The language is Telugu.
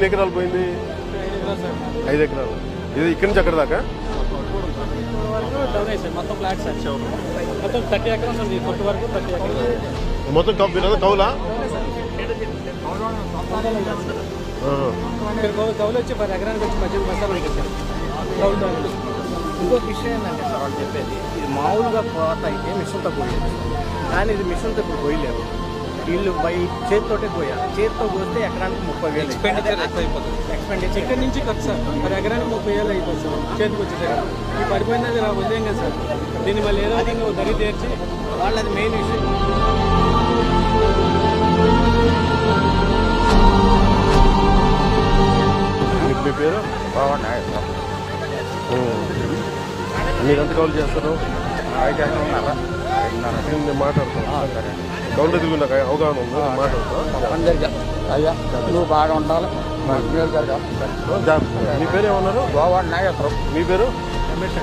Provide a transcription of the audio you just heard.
ఎన్ని ఎకరాలు పోయింది? 5 ఎకరాలు. ఇది ఇక్కడి నుంచి అక్కడ దాకా మొత్తం ఫ్లాట్స్ మొత్తం 30 ఎకరాలు ఉంది. కొట్టు వరకు 30 ఎకరాలు మొత్తం కౌలా? కౌలు వచ్చి 10 ఎకరానికి వచ్చి మధ్య మసాలా ఉంటుంది సార్. ఇంకొక విషయం ఏంటంటే సార్ వాళ్ళు చెప్పేది, ఇది మామూలుగా కోత అయితే మిషన్తో పోయేది, కానీ ఇది మిషన్తో ఇప్పుడు పోయలేరు. వీళ్ళు చేతితోటే పోయాలి. చేతితో పోతే ఎకరానికి 30,000 ఎక్స్పెండిచర్ ఎక్కువైపోతుంది. ఎక్స్పెండిచర్ ఇక్కడ నుంచి ఖర్చు సార్ 10 ఎకరానికి 30,000 అయిపోతుంది సార్ చేతికి వచ్చేసారు. ఈ పడిపోయినది వదిలేం కదా సార్. దీన్ని మళ్ళీ ఏదో విధంగా దరి తీర్చి వాళ్ళది మెయిన్ విషయం. మీ పేరు? మీరెంత కౌలు చేస్తారు? నేను మాట్లాడతాను. కౌలు ఎదుగున్నాక అవగాహన ఉంది, మాట్లాడతా. అయ్యా నువ్వు బాగా ఉండాలి. మీ పేరు ఏమన్నారు? గోవాడ నాగేశ్వరం. మీ పేరు? రమేష్.